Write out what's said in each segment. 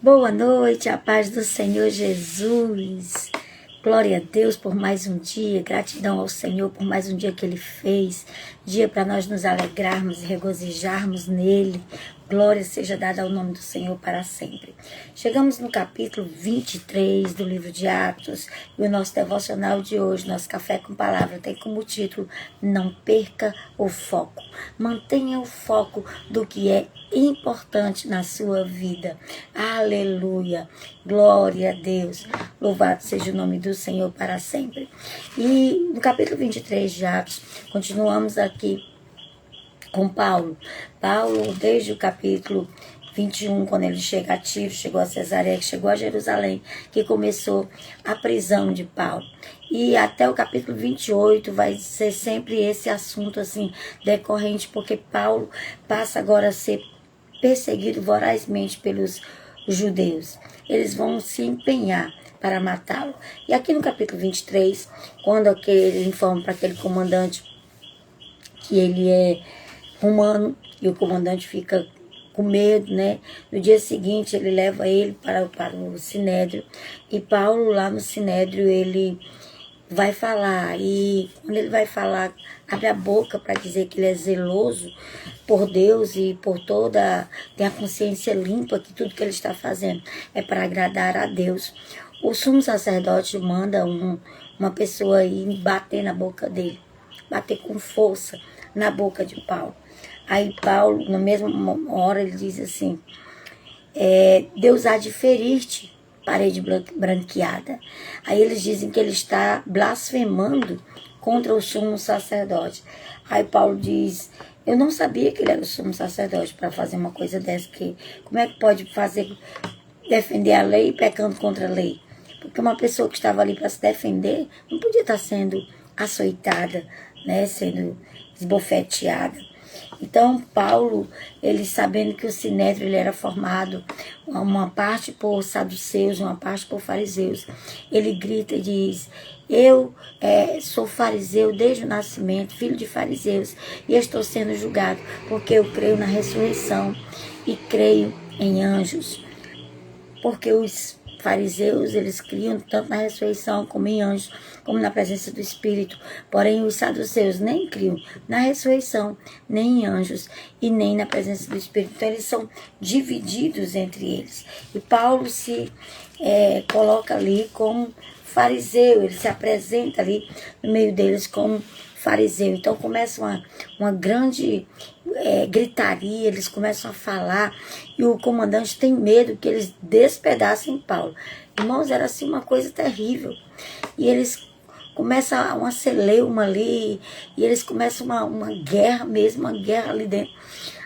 Boa noite, a paz do Senhor Jesus. Glória a Deus por mais um dia, gratidão ao Senhor por mais um dia que Ele fez, dia para nós nos alegrarmos e regozijarmos nele. Glória seja dada ao nome do Senhor para sempre. Chegamos no capítulo 23 do livro de Atos e o nosso devocional de hoje, nosso Café com Palavra, tem como título Não Perca o Foco. Mantenha o foco do que é importante na sua vida. Aleluia. Glória a Deus. Louvado seja o nome do Senhor para sempre. E no capítulo 23 de Atos, continuamos aqui com Paulo. Paulo, desde o capítulo 21, quando ele chega a Tiro, chegou a Cesareia, chegou a Jerusalém, que começou a prisão de Paulo. E até o capítulo 28 vai ser sempre esse assunto assim decorrente, porque Paulo passa agora a ser perseguido vorazmente pelos judeus. Eles vão se empenhar para matá-lo. E aqui no capítulo 23, quando ele informa para aquele comandante que ele é romano, e o comandante fica com medo, né? No dia seguinte, ele leva ele para o Sinédrio, e Paulo lá no Sinédrio, ele vai falar, e quando ele vai falar, abre a boca para dizer que ele é zeloso por Deus e por tem a consciência limpa, que tudo que ele está fazendo é para agradar a Deus. O sumo sacerdote manda uma pessoa ir bater na boca dele, bater com força na boca de Paulo. Aí Paulo, na mesma hora, ele diz assim, Deus há de ferir-te, parede branqueada. Aí eles dizem que ele está blasfemando contra o sumo sacerdote. Aí Paulo diz, eu não sabia que ele era o sumo sacerdote para fazer uma coisa dessa. Como é que pode defender a lei pecando contra a lei? Porque uma pessoa que estava ali para se defender não podia estar sendo açoitada, né, sendo esbofeteada. Então, Paulo, ele sabendo que o Sinédrio ele era formado, uma parte por saduceus, uma parte por fariseus, ele grita e diz, eu sou fariseu desde o nascimento, filho de fariseus, e estou sendo julgado porque eu creio na ressurreição e creio em anjos. Porque os fariseus, eles criam tanto na ressurreição como em anjos, como na presença do Espírito. Porém, os saduceus nem criam na ressurreição, nem em anjos e nem na presença do Espírito. Então, eles são divididos entre eles. E Paulo se coloca ali como fariseu, ele se apresenta ali no meio deles como fariseu. Então, começa uma grande gritaria, eles começam a falar e o comandante tem medo que eles despedacem Paulo. Irmãos, era assim uma coisa terrível. E eles começam uma celeuma ali, e eles começam uma guerra mesmo, uma guerra ali dentro.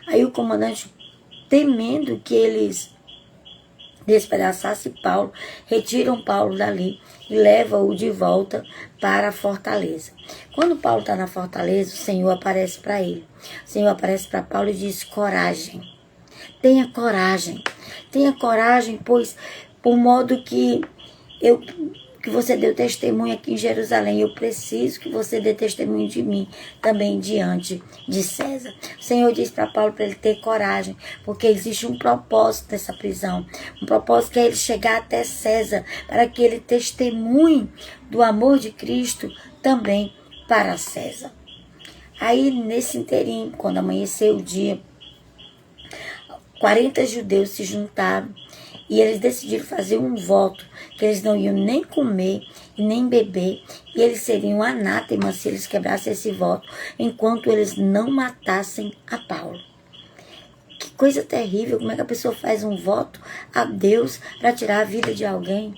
Aí o comandante, temendo que eles despedaçassem Paulo, retiram Paulo dali e levam-o de volta para a fortaleza. Quando Paulo está na fortaleza, o Senhor aparece para ele. O Senhor aparece para Paulo e diz, coragem. Tenha coragem, pois por modo que você deu testemunho aqui em Jerusalém, eu preciso que você dê testemunho de mim também diante de César. O Senhor diz para Paulo para ele ter coragem, porque existe um propósito nessa prisão, um propósito que é ele chegar até César, para que ele testemunhe do amor de Cristo também para César. Aí nesse inteirinho, quando amanheceu o dia, 40 judeus se juntaram e eles decidiram fazer um voto que eles não iam nem comer e nem beber, e eles seriam anátemas se eles quebrassem esse voto, enquanto eles não matassem a Paulo. Que coisa terrível, como é que a pessoa faz um voto a Deus para tirar a vida de alguém?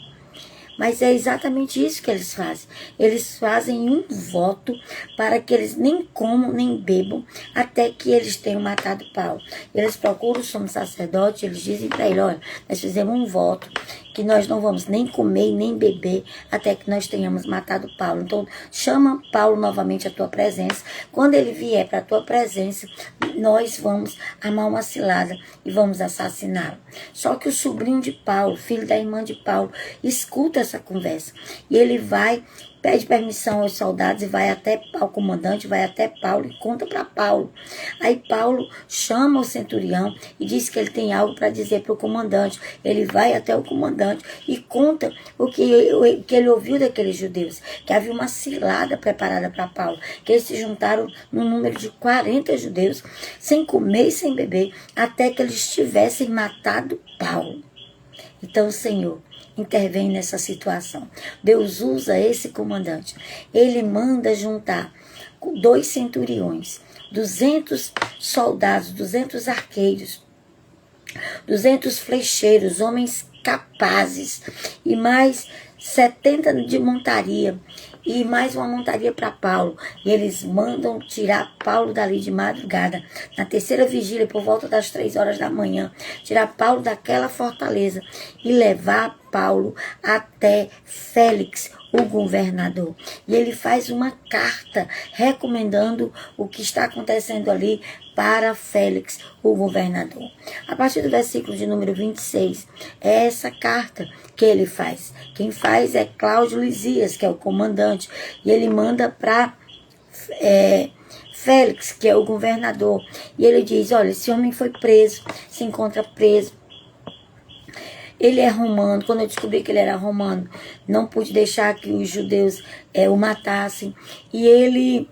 Mas é exatamente isso que eles fazem. Eles fazem um voto para que eles nem comam, nem bebam, até que eles tenham matado Paulo. Eles procuram o sumo sacerdote, eles dizem para ele, olha, nós fizemos um voto que nós não vamos nem comer e nem beber até que nós tenhamos matado Paulo. Então, chama Paulo novamente à tua presença. Quando ele vier para a tua presença, nós vamos armar uma cilada e vamos assassiná-lo. Só que o sobrinho de Paulo, filho da irmã de Paulo, escuta essa conversa. E ele vai pede permissão aos soldados e vai até ao comandante, vai até Paulo e conta para Paulo. Aí Paulo chama o centurião e diz que ele tem algo para dizer para o comandante. Ele vai até o comandante e conta o que ele ouviu daqueles judeus, que havia uma cilada preparada para Paulo, que eles se juntaram no número de 40 judeus, sem comer e sem beber, até que eles tivessem matado Paulo. Então o Senhor intervém nessa situação. Deus usa esse comandante. Ele manda juntar 2 centuriões, 200 soldados, 200 arqueiros, 200 flecheiros, homens capazes, e mais 70 de montaria, e mais uma montaria para Paulo. E eles mandam tirar Paulo dali de madrugada, na terceira vigília, por volta das 3 horas da manhã, tirar Paulo daquela fortaleza e levar Paulo até Félix, o governador. E ele faz uma carta recomendando o que está acontecendo ali para Félix, o governador. A partir do versículo de número 26, é essa carta que ele faz. Quem faz é Cláudio Lisias, que é o comandante, e ele manda para Félix, que é o governador, e ele diz: olha, esse homem foi preso, se encontra preso. Ele é romano. Quando eu descobri que ele era romano, não pude deixar que os judeus o matassem. E ele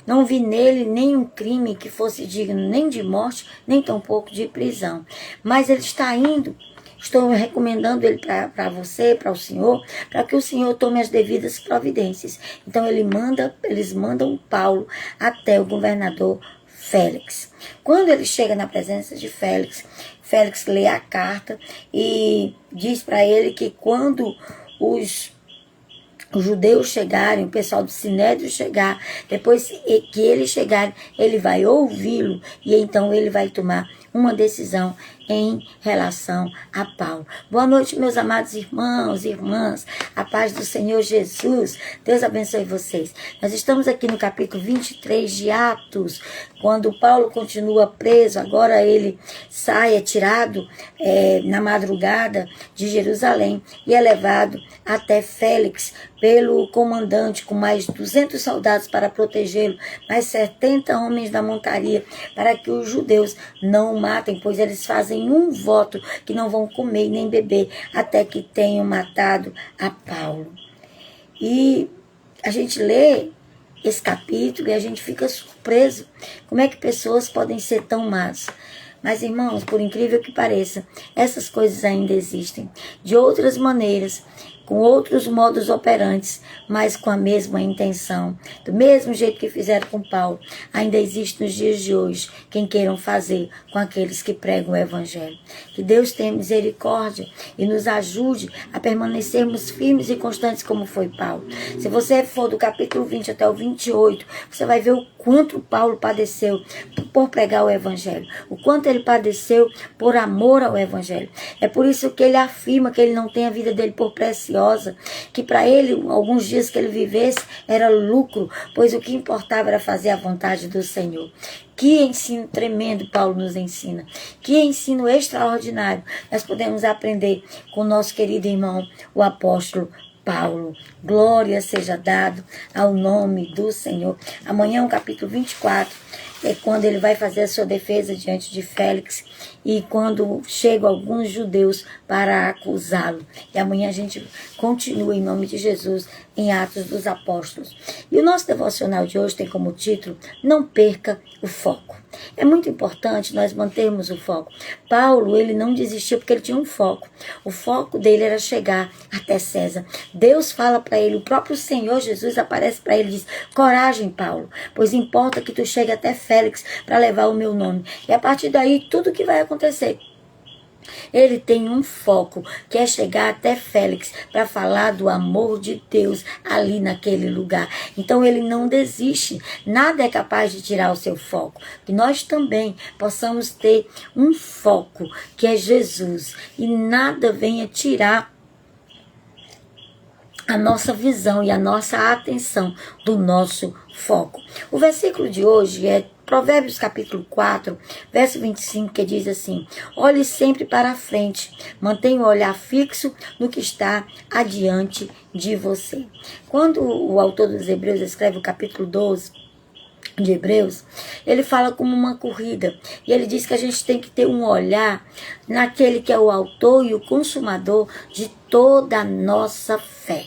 não vi nele nenhum crime que fosse digno nem de morte, nem tampouco de prisão. Mas ele está indo. Estou recomendando ele para você, para o Senhor, para que o Senhor tome as devidas providências. Então eles mandam Paulo até o governador Félix. Quando ele chega na presença de Félix, Félix lê a carta e diz para ele que quando os judeus chegarem, o pessoal do Sinédrio chegar, depois que eles chegarem, ele vai ouvi-lo e então ele vai tomar uma decisão em relação a Paulo. Boa noite, meus amados irmãos e irmãs. A paz do Senhor Jesus. Deus abençoe vocês. Nós estamos aqui no capítulo 23 de Atos, quando Paulo continua preso. Agora ele sai, é tirado na madrugada de Jerusalém e é levado até Félix pelo comandante, com mais 200 soldados para protegê-lo, mais 70 homens da montaria, para que os judeus não o matem, pois eles fazem um voto que não vão comer nem beber até que tenham matado a Paulo. E a gente lê esse capítulo e a gente fica surpreso. Como é que pessoas podem ser tão más? Mas, irmãos, por incrível que pareça, essas coisas ainda existem. De outras maneiras, com outros modos operantes, mas com a mesma intenção. Do mesmo jeito que fizeram com Paulo, ainda existe nos dias de hoje quem queiram fazer com aqueles que pregam o Evangelho. Que Deus tenha misericórdia e nos ajude a permanecermos firmes e constantes como foi Paulo. Se você for do capítulo 20 até o 28, você vai ver o quanto Paulo padeceu por pregar o Evangelho, o quanto ele padeceu por amor ao Evangelho. É por isso que ele afirma que ele não tem a vida dele por preciosa, que para ele, alguns dias que ele vivesse, era lucro, pois o que importava era fazer a vontade do Senhor. Que ensino tremendo Paulo nos ensina. Que ensino extraordinário nós podemos aprender com o nosso querido irmão, o apóstolo Paulo. Glória seja dado ao nome do Senhor. Amanhã, o capítulo 24, é quando ele vai fazer a sua defesa diante de Félix e quando chegam alguns judeus para acusá-lo. E amanhã a gente continua em nome de Jesus em Atos dos Apóstolos. E o nosso devocional de hoje tem como título: Não perca o foco. É muito importante nós mantermos o foco. Paulo, ele não desistiu porque ele tinha um foco. O foco dele era chegar até César. Deus fala para ele, o próprio Senhor Jesus aparece para ele e diz: coragem, Paulo, pois importa que tu chegue até Félix para levar o meu nome. E a partir daí, tudo que vai acontecer. Ele tem um foco, que é chegar até Félix para falar do amor de Deus ali naquele lugar. Então ele não desiste, nada é capaz de tirar o seu foco. Que nós também possamos ter um foco, que é Jesus, e nada venha tirar a nossa visão e a nossa atenção do nosso foco. O versículo de hoje é Provérbios capítulo 4, verso 25, que diz assim: olhe sempre para a frente, mantenha o olhar fixo no que está adiante de você. Quando o autor dos Hebreus escreve o capítulo 12 de Hebreus, ele fala como uma corrida, e ele diz que a gente tem que ter um olhar naquele que é o autor e o consumador de toda a nossa fé.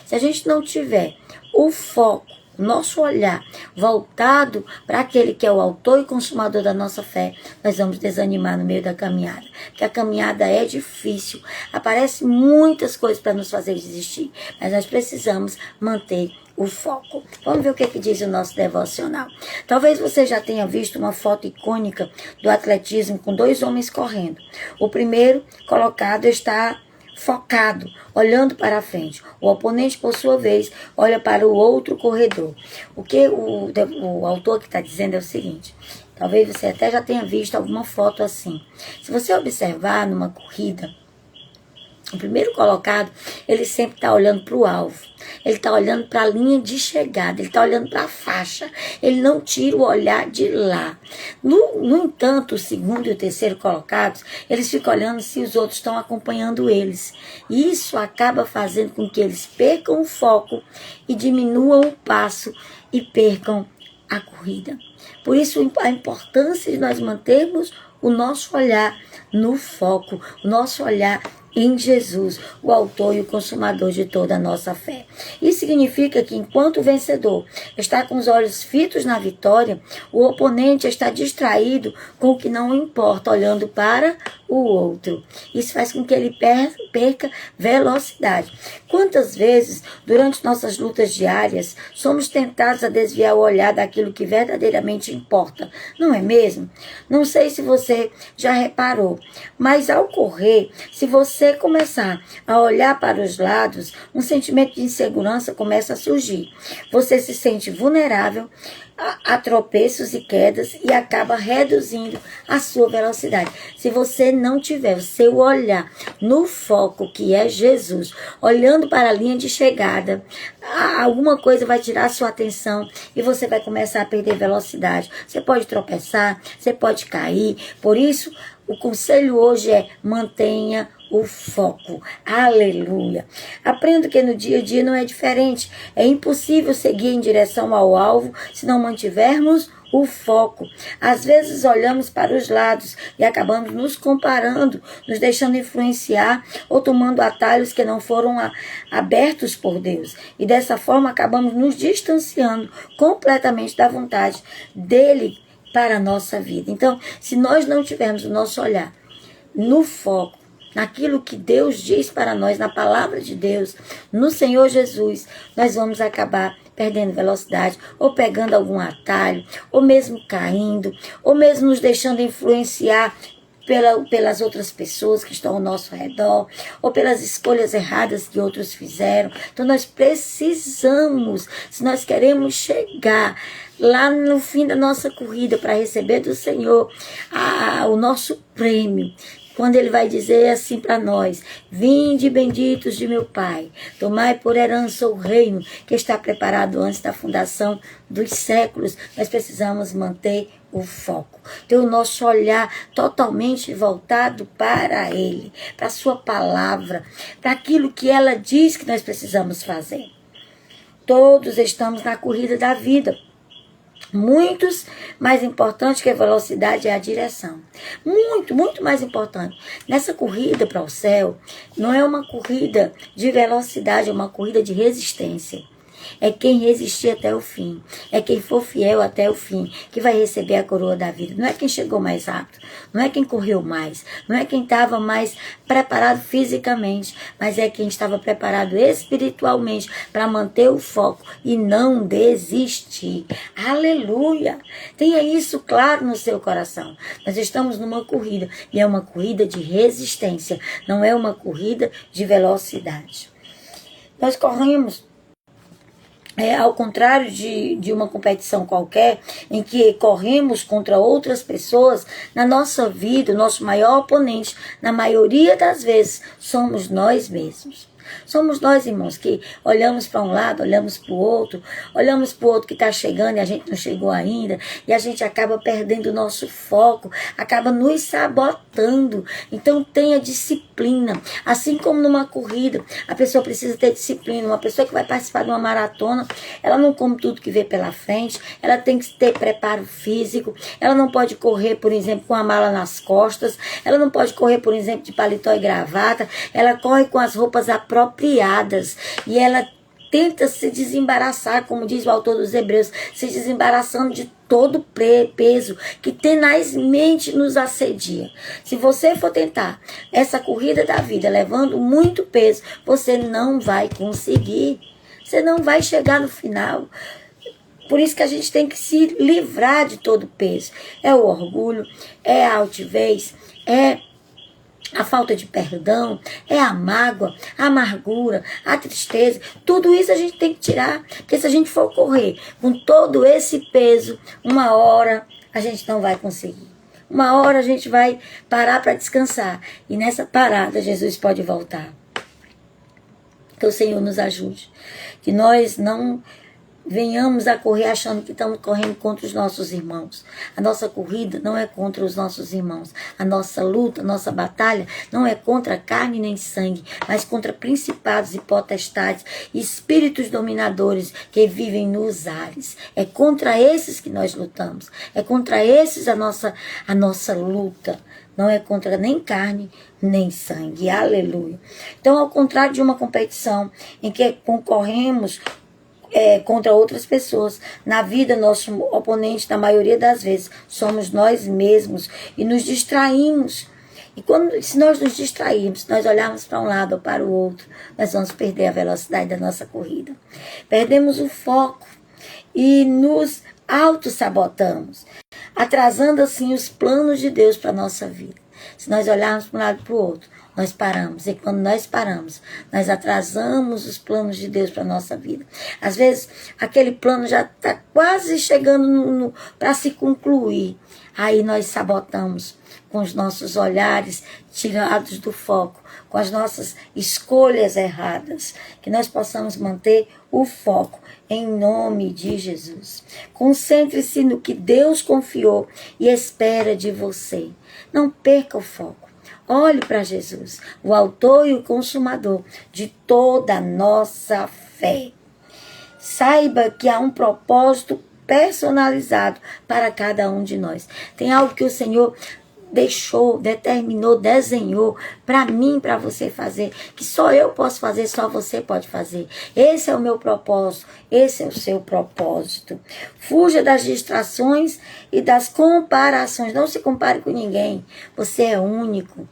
Se a gente não tiver o foco, nosso olhar voltado para aquele que é o autor e consumador da nossa fé, nós vamos desanimar no meio da caminhada, porque a caminhada é difícil, aparecem muitas coisas para nos fazer desistir, mas nós precisamos manter o foco. Vamos ver o que diz o nosso devocional. Talvez você já tenha visto uma foto icônica do atletismo com 2 homens correndo. O primeiro colocado está focado, olhando para a frente. O oponente, por sua vez, olha para o outro corredor. O que o autor que está dizendo é o seguinte: talvez você até já tenha visto alguma foto assim. Se você observar numa corrida, o primeiro colocado, ele sempre está olhando para o alvo. Ele está olhando para a linha de chegada. Ele está olhando para a faixa. Ele não tira o olhar de lá. No entanto, o segundo e o terceiro colocados, eles ficam olhando se os outros estão acompanhando eles. E isso acaba fazendo com que eles percam o foco e diminuam o passo e percam a corrida. Por isso, a importância de nós mantermos o nosso olhar no foco, o nosso olhar em Jesus, o autor e o consumador de toda a nossa fé. Isso significa que enquanto o vencedor está com os olhos fitos na vitória, o oponente está distraído com o que não importa, olhando para o outro. Isso faz com que ele perca velocidade. Quantas vezes, durante nossas lutas diárias, somos tentados a desviar o olhar daquilo que verdadeiramente importa, não é mesmo? Não sei se você já reparou, mas ao correr, se você começar a olhar para os lados, um sentimento de insegurança começa a surgir. Você se sente vulnerável a tropeços e quedas e acaba reduzindo a sua velocidade. Se você não tiver o seu olhar no foco, que é Jesus, olhando para a linha de chegada, alguma coisa vai tirar a sua atenção e você vai começar a perder velocidade. Você pode tropeçar, você pode cair. Por isso, o conselho hoje é: mantenha o foco. Aleluia. Aprendo que no dia a dia não é diferente. É impossível seguir em direção ao alvo se não mantivermos o foco. Às vezes olhamos para os lados e acabamos nos comparando, nos deixando influenciar ou tomando atalhos que não foram abertos por Deus. E dessa forma acabamos nos distanciando completamente da vontade dele para a nossa vida. Então, se nós não tivermos o nosso olhar no foco, naquilo que Deus diz para nós, na palavra de Deus, no Senhor Jesus, nós vamos acabar perdendo velocidade, ou pegando algum atalho, ou mesmo caindo, ou mesmo nos deixando influenciar pelas outras pessoas que estão ao nosso redor, ou pelas escolhas erradas que outros fizeram. Então nós precisamos, se nós queremos chegar lá no fim da nossa corrida para receber do Senhor o nosso prêmio, quando ele vai dizer assim para nós: vinde benditos de meu Pai, tomai por herança o reino que está preparado antes da fundação dos séculos. Nós precisamos manter o foco, ter o nosso olhar totalmente voltado para ele, para a sua palavra, para aquilo que ela diz que nós precisamos fazer. Todos estamos na corrida da vida. Muitos mais importante que a velocidade é a direção. Muito mais importante. Nessa corrida para o céu, não é uma corrida de velocidade, é uma corrida de resistência. É quem resistir até o fim. É quem for fiel até o fim que vai receber a coroa da vida. Não é quem chegou mais rápido. Não é quem correu mais. Não é quem estava mais preparado fisicamente. Mas é quem estava preparado espiritualmente para manter o foco e não desistir. Aleluia! Tenha isso claro no seu coração. Nós estamos numa corrida. E é uma corrida de resistência. Não é uma corrida de velocidade. Nós corremos. Ao contrário de uma competição qualquer, em que corremos contra outras pessoas, na nossa vida, o nosso maior oponente, na maioria das vezes, somos nós mesmos. Somos nós, irmãos, que olhamos para um lado, olhamos para o outro que está chegando e a gente não chegou ainda, e a gente acaba perdendo o nosso foco, acaba nos sabotando. Então tenha disciplina. Assim como numa corrida, a pessoa precisa ter disciplina. Uma pessoa que vai participar de uma maratona, ela não come tudo que vê pela frente, ela tem que ter preparo físico, ela não pode correr, por exemplo, com a mala nas costas, ela não pode correr, por exemplo, de paletó e gravata, ela corre com as roupas apropriadas e ela tenta se desembaraçar, como diz o autor dos Hebreus, se desembaraçando de todo peso que tenazmente nos assedia. Se você for tentar essa corrida da vida levando muito peso, você não vai conseguir. Você não vai chegar no final. Por isso que a gente tem que se livrar de todo peso. É o orgulho, é a altivez, é a falta de perdão, é a mágoa, a amargura, a tristeza. Tudo isso a gente tem que tirar. Porque se a gente for correr com todo esse peso, uma hora a gente não vai conseguir. Uma hora a gente vai parar para descansar. E nessa parada Jesus pode voltar. Que o Senhor nos ajude. Que nós não venhamos a correr achando que estamos correndo contra os nossos irmãos. A nossa corrida não é contra os nossos irmãos. A nossa luta, a nossa batalha não é contra carne nem sangue, mas contra principados e potestades, espíritos dominadores que vivem nos ares. É contra esses que nós lutamos. É contra esses a nossa luta. Não é contra nem carne, nem sangue. Aleluia. Então, ao contrário de uma competição em que concorremos contra outras pessoas. Na vida, nosso oponente, na maioria das vezes, somos nós mesmos e nos distraímos. E se nós nos distrairmos, se nós olharmos para um lado ou para o outro, nós vamos perder a velocidade da nossa corrida. Perdemos o foco e nos auto-sabotamos, atrasando assim os planos de Deus para a nossa vida. Se nós olharmos para um lado e para o outro, nós paramos. E quando nós paramos, nós atrasamos os planos de Deus para a nossa vida. Às vezes, aquele plano já está quase chegando para se concluir. Aí nós sabotamos com os nossos olhares tirados do foco, com as nossas escolhas erradas. Que nós possamos manter o foco em nome de Jesus. Concentre-se no que Deus confiou e espera de você. Não perca o foco. Olhe para Jesus, o autor e o consumador de toda a nossa fé. Saiba que há um propósito personalizado para cada um de nós. Tem algo que o Senhor deixou, determinou, desenhou para mim, para você fazer, que só eu posso fazer, só você pode fazer. Esse é o meu propósito, esse é o seu propósito. Fuja das distrações e das comparações. Não se compare com ninguém. Você é único.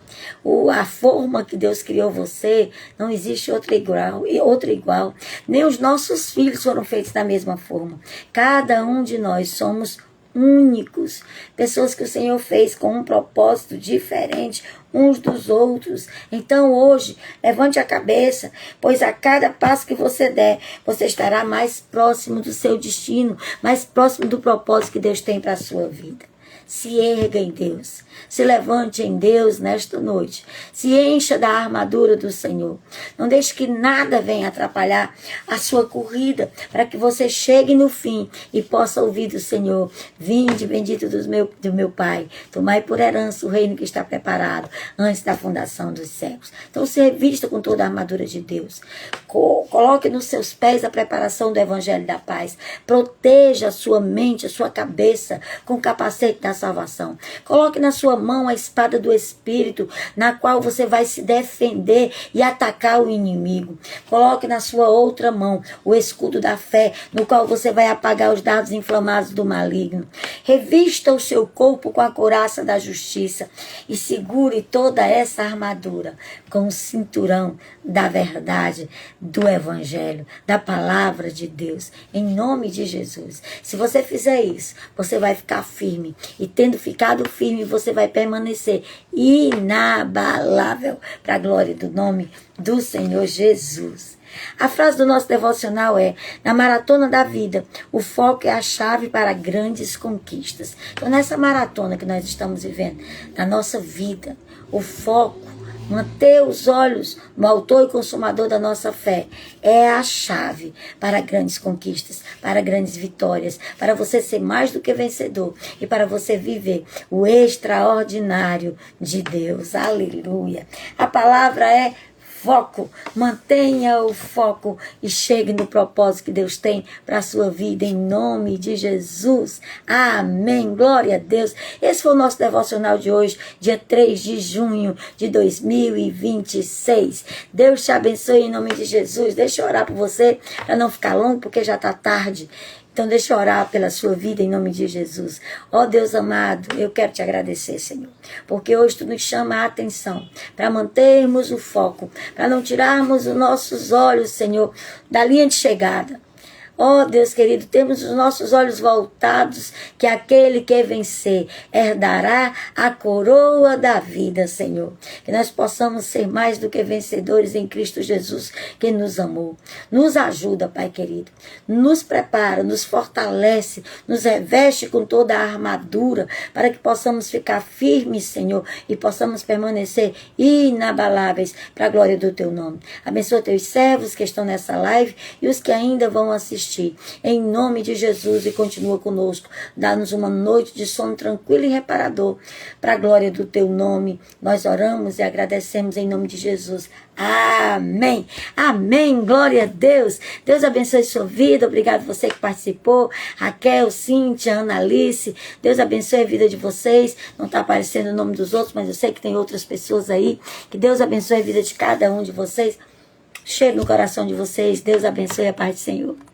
A forma que Deus criou você, não existe outra igual. Nem os nossos filhos foram feitos da mesma forma. Cada um de nós somos únicos, pessoas que o Senhor fez com um propósito diferente uns dos outros. Então hoje, levante a cabeça, pois a cada passo que você der, você estará mais próximo do seu destino, mais próximo do propósito que Deus tem para a sua vida. Se erga em Deus, se levante em Deus nesta noite, se encha da armadura do Senhor. Não deixe que nada venha atrapalhar a sua corrida, para que você chegue no fim e possa ouvir do Senhor: vinde, bendito do meu Pai, tomai por herança o reino que está preparado antes da fundação dos séculos. Então se revista com toda a armadura de Deus. Coloque nos seus pés a preparação do Evangelho da Paz. Proteja a sua mente, a sua cabeça com o capacete da salvação. Coloque na sua mão a espada do Espírito, na qual você vai se defender e atacar o inimigo. Coloque na sua outra mão o escudo da fé, no qual você vai apagar os dardos inflamados do maligno. Revista o seu corpo com a couraça da justiça e segure toda essa armadura com o cinturão da verdade, do Evangelho, da palavra de Deus, em nome de Jesus. Se você fizer isso, você vai ficar firme. E tendo ficado firme, você vai permanecer inabalável para a glória do nome do Senhor Jesus. A frase do nosso devocional é: na maratona da vida, o foco é a chave para grandes conquistas. Então, nessa maratona que nós estamos vivendo, na nossa vida, o foco Manter os olhos no autor e consumador da nossa fé é a chave para grandes conquistas, para grandes vitórias, para você ser mais do que vencedor e para você viver o extraordinário de Deus. Aleluia. A palavra é foco. Mantenha o foco e chegue no propósito que Deus tem para a sua vida, em nome de Jesus. Amém. Glória a Deus. Esse foi o nosso devocional de hoje, dia 3 de junho de 2026. Deus te abençoe em nome de Jesus. Deixa eu orar por você, para não ficar longo, porque já está tarde. Então deixa eu orar pela sua vida em nome de Jesus. Ó Deus amado, eu quero te agradecer, Senhor, porque hoje tu nos chama a atenção para mantermos o foco, para não tirarmos os nossos olhos, Senhor, da linha de chegada. Ó Deus querido, temos os nossos olhos voltados, que aquele que vencer herdará a coroa da vida, Senhor. Que nós possamos ser mais do que vencedores em Cristo Jesus, que nos amou. Nos ajuda, Pai querido. Nos prepara, nos fortalece, nos reveste com toda a armadura, para que possamos ficar firmes, Senhor, e possamos permanecer inabaláveis para a glória do Teu nome. Abençoa Teus servos que estão nessa live e os que ainda vão assistir. Em nome de Jesus, e continua conosco. Dá-nos uma noite de sono tranquilo e reparador, para a glória do Teu nome. Nós oramos e agradecemos em nome de Jesus. Amém. Amém. Glória a Deus. Deus abençoe sua vida. Obrigado você que participou. Raquel, Cíntia, Ana Alice. Deus abençoe a vida de vocês. Não está aparecendo o nome dos outros, mas eu sei que tem outras pessoas aí. Que Deus abençoe a vida de cada um de vocês. Cheiro no coração de vocês. Deus abençoe a paz do Senhor.